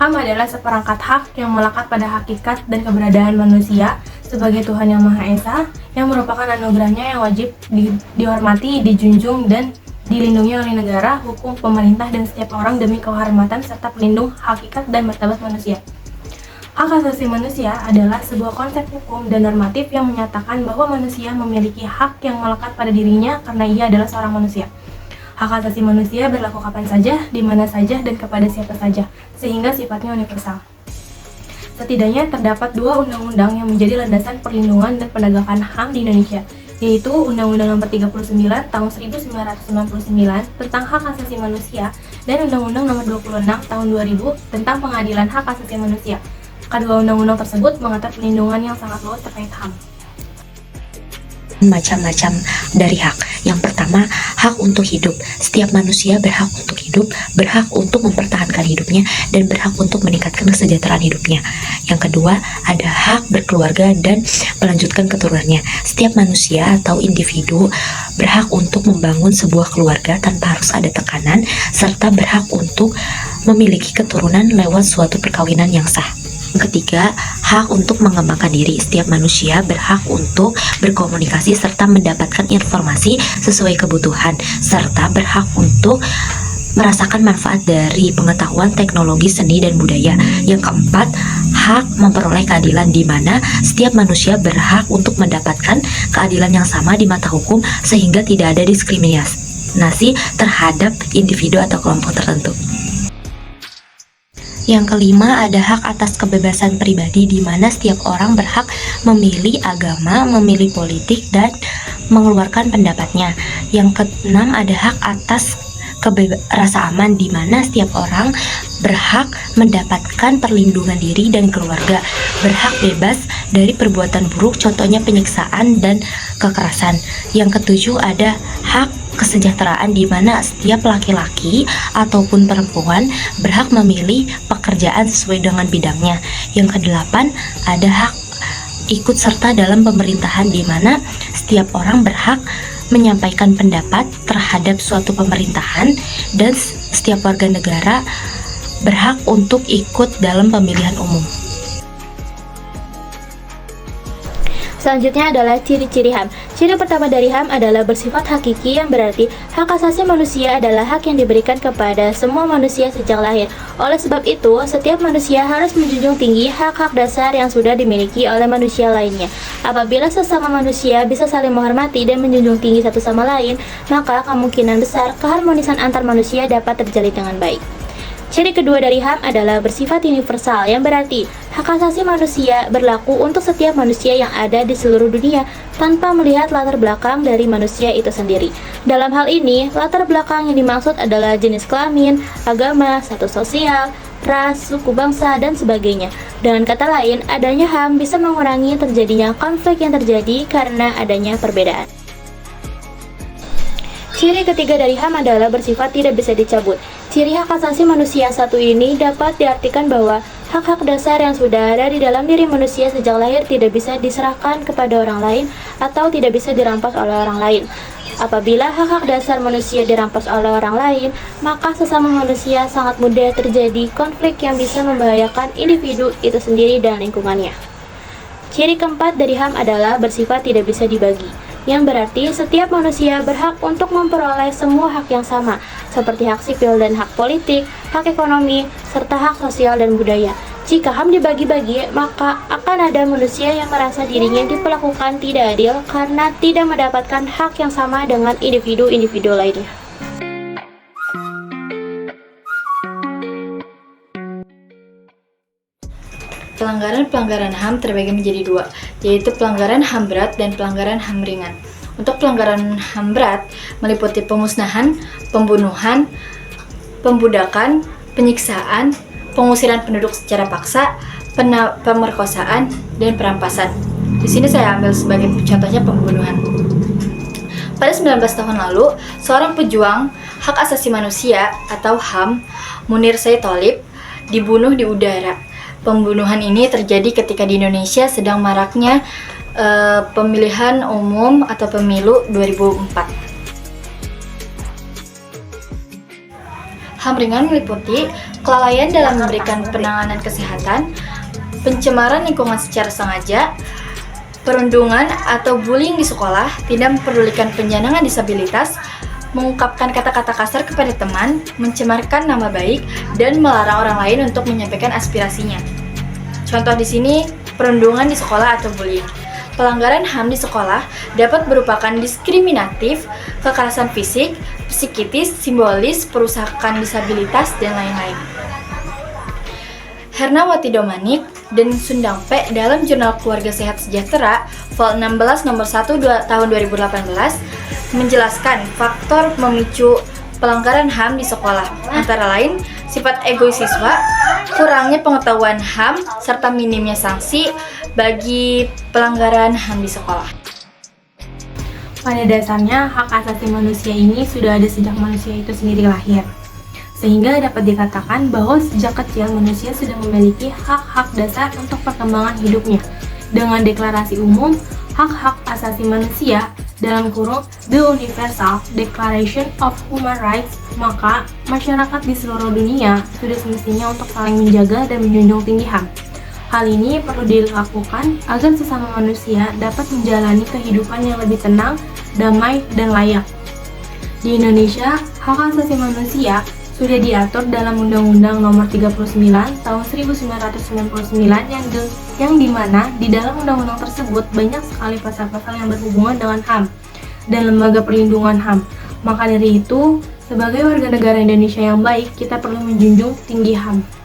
HAM adalah seperangkat hak yang melekat pada hakikat dan keberadaan manusia sebagai Tuhan Yang Maha Esa, yang merupakan anugerahnya yang wajib dihormati, dijunjung, dan dilindungi oleh negara, hukum, pemerintah, dan setiap orang demi kehormatan serta pelindung hakikat dan martabat manusia. Hak asasi manusia adalah sebuah konsep hukum dan normatif yang menyatakan bahwa manusia memiliki hak yang melekat pada dirinya karena ia adalah seorang manusia. Hak asasi manusia berlaku kapan saja, di mana saja, dan kepada siapa saja, sehingga sifatnya universal. Setidaknya terdapat dua undang-undang yang menjadi landasan perlindungan dan penegakan HAM di Indonesia, yaitu Undang-Undang Nomor 39 Tahun 1999 tentang Hak Asasi Manusia dan Undang-Undang Nomor 26 Tahun 2000 tentang Pengadilan Hak Asasi Manusia. Kedua undang-undang tersebut mengatur perlindungan yang sangat luas terkait HAM. Macam-macam dari hak. Yang pertama, hak untuk hidup. Setiap manusia berhak untuk hidup, berhak untuk mempertahankan hidupnya, dan berhak untuk meningkatkan kesejahteraan hidupnya. Yang kedua, ada hak berkeluarga dan melanjutkan keturunannya. Setiap manusia atau individu berhak untuk membangun sebuah keluarga tanpa harus ada tekanan, serta berhak untuk memiliki keturunan lewat suatu perkawinan yang sah. Yang ketiga, hak untuk mengembangkan diri. Setiap manusia berhak untuk berkomunikasi serta mendapatkan informasi sesuai kebutuhan, serta berhak untuk merasakan manfaat dari pengetahuan, teknologi, seni, dan budaya. Yang keempat, hak memperoleh keadilan, di mana setiap manusia berhak untuk mendapatkan keadilan yang sama di mata hukum sehingga tidak ada diskriminasi terhadap individu atau kelompok tertentu. Yang kelima, ada hak atas kebebasan pribadi, di mana setiap orang berhak memilih agama, memilih politik, dan mengeluarkan pendapatnya. Yang keenam, ada hak atas rasa aman, di mana setiap orang berhak mendapatkan perlindungan diri dan keluarga, berhak bebas dari perbuatan buruk, contohnya penyiksaan dan kekerasan. Yang ketujuh, ada hak kesejahteraan, di mana setiap laki-laki ataupun perempuan berhak memilih pekerjaan sesuai dengan bidangnya. Yang kedelapan, ada hak ikut serta dalam pemerintahan, di mana setiap orang berhak menyampaikan pendapat terhadap suatu pemerintahan, dan setiap warga negara berhak untuk ikut dalam pemilihan umum. Selanjutnya adalah ciri-ciri HAM. Ciri pertama dari HAM adalah bersifat hakiki, yang berarti hak asasi manusia adalah hak yang diberikan kepada semua manusia sejak lahir. Oleh sebab itu, setiap manusia harus menjunjung tinggi hak-hak dasar yang sudah dimiliki oleh manusia lainnya. Apabila sesama manusia bisa saling menghormati dan menjunjung tinggi satu sama lain, maka kemungkinan besar keharmonisan antar manusia dapat terjalin dengan baik. Ciri kedua dari HAM adalah bersifat universal, yang berarti hak asasi manusia berlaku untuk setiap manusia yang ada di seluruh dunia tanpa melihat latar belakang dari manusia itu sendiri. Dalam hal ini, latar belakang yang dimaksud adalah jenis kelamin, agama, status sosial, ras, suku bangsa, dan sebagainya. Dengan kata lain, adanya HAM bisa mengurangi terjadinya konflik yang terjadi karena adanya perbedaan. Ciri ketiga dari HAM adalah bersifat tidak bisa dicabut. Ciri hak asasi manusia satu ini dapat diartikan bahwa hak-hak dasar yang sudah ada di dalam diri manusia sejak lahir tidak bisa diserahkan kepada orang lain atau tidak bisa dirampas oleh orang lain. Apabila hak-hak dasar manusia dirampas oleh orang lain, maka sesama manusia sangat mudah terjadi konflik yang bisa membahayakan individu itu sendiri dan lingkungannya. Ciri keempat dari HAM adalah bersifat tidak bisa dibagi, yang berarti setiap manusia berhak untuk memperoleh semua hak yang sama, seperti hak sipil dan hak politik, hak ekonomi, serta hak sosial dan budaya. Jika HAM dibagi-bagi, maka akan ada manusia yang merasa dirinya diperlakukan tidak adil karena tidak mendapatkan hak yang sama dengan individu-individu lainnya. Pelanggaran-pelanggaran HAM terbagi menjadi dua, yaitu pelanggaran HAM berat dan pelanggaran HAM ringan. Untuk pelanggaran HAM berat meliputi pemusnahan, pembunuhan, pembudakan, penyiksaan, pengusiran penduduk secara paksa, pemerkosaan, dan perampasan. Di sini saya ambil sebagai contohnya pembunuhan. Pada 19 tahun lalu, seorang pejuang hak asasi manusia atau HAM, Munir Said Tholib, dibunuh di udara. Pembunuhan ini terjadi ketika di Indonesia sedang maraknya pemilihan umum atau pemilu 2004. HAM ringan meliputi kelalaian dalam memberikan penanganan kesehatan, pencemaran lingkungan secara sengaja, perundungan atau bullying di sekolah, tidak memperdulikan penyandang disabilitas, mengungkapkan kata-kata kasar kepada teman, mencemarkan nama baik, dan melarang orang lain untuk menyampaikan aspirasinya. Contoh di sini, perundungan di sekolah atau bullying. Pelanggaran HAM di sekolah dapat merupakan diskriminatif, kekerasan fisik, psikis, simbolis, perusakan disabilitas, dan lain-lain. Hernawati Domanik dan Sundang P. dalam Jurnal Keluarga Sehat Sejahtera Vol 16 nomor 1 tahun 2018 menjelaskan faktor memicu pelanggaran HAM di sekolah, antara lain sifat egois siswa, kurangnya pengetahuan HAM, serta minimnya sanksi bagi pelanggaran HAM di sekolah. Pada dasarnya, hak asasi manusia ini sudah ada sejak manusia itu sendiri lahir. Sehingga dapat dikatakan bahwa sejak kecil manusia sudah memiliki hak-hak dasar untuk perkembangan hidupnya. Dengan deklarasi umum hak-hak asasi manusia dalam kurung The Universal Declaration of Human Rights, maka masyarakat di seluruh dunia sudah semestinya untuk saling menjaga dan menjunjung tinggi HAM. Hal ini perlu dilakukan agar sesama manusia dapat menjalani kehidupan yang lebih tenang, damai, dan layak. Di Indonesia, hak asasi manusia sudah diatur dalam Undang-Undang Nomor 39 Tahun 1999 yang dimana di dalam undang-undang tersebut banyak sekali pasal-pasal yang berhubungan dengan HAM dan lembaga perlindungan HAM. Maka dari itu, sebagai warga negara Indonesia yang baik, kita perlu menjunjung tinggi HAM.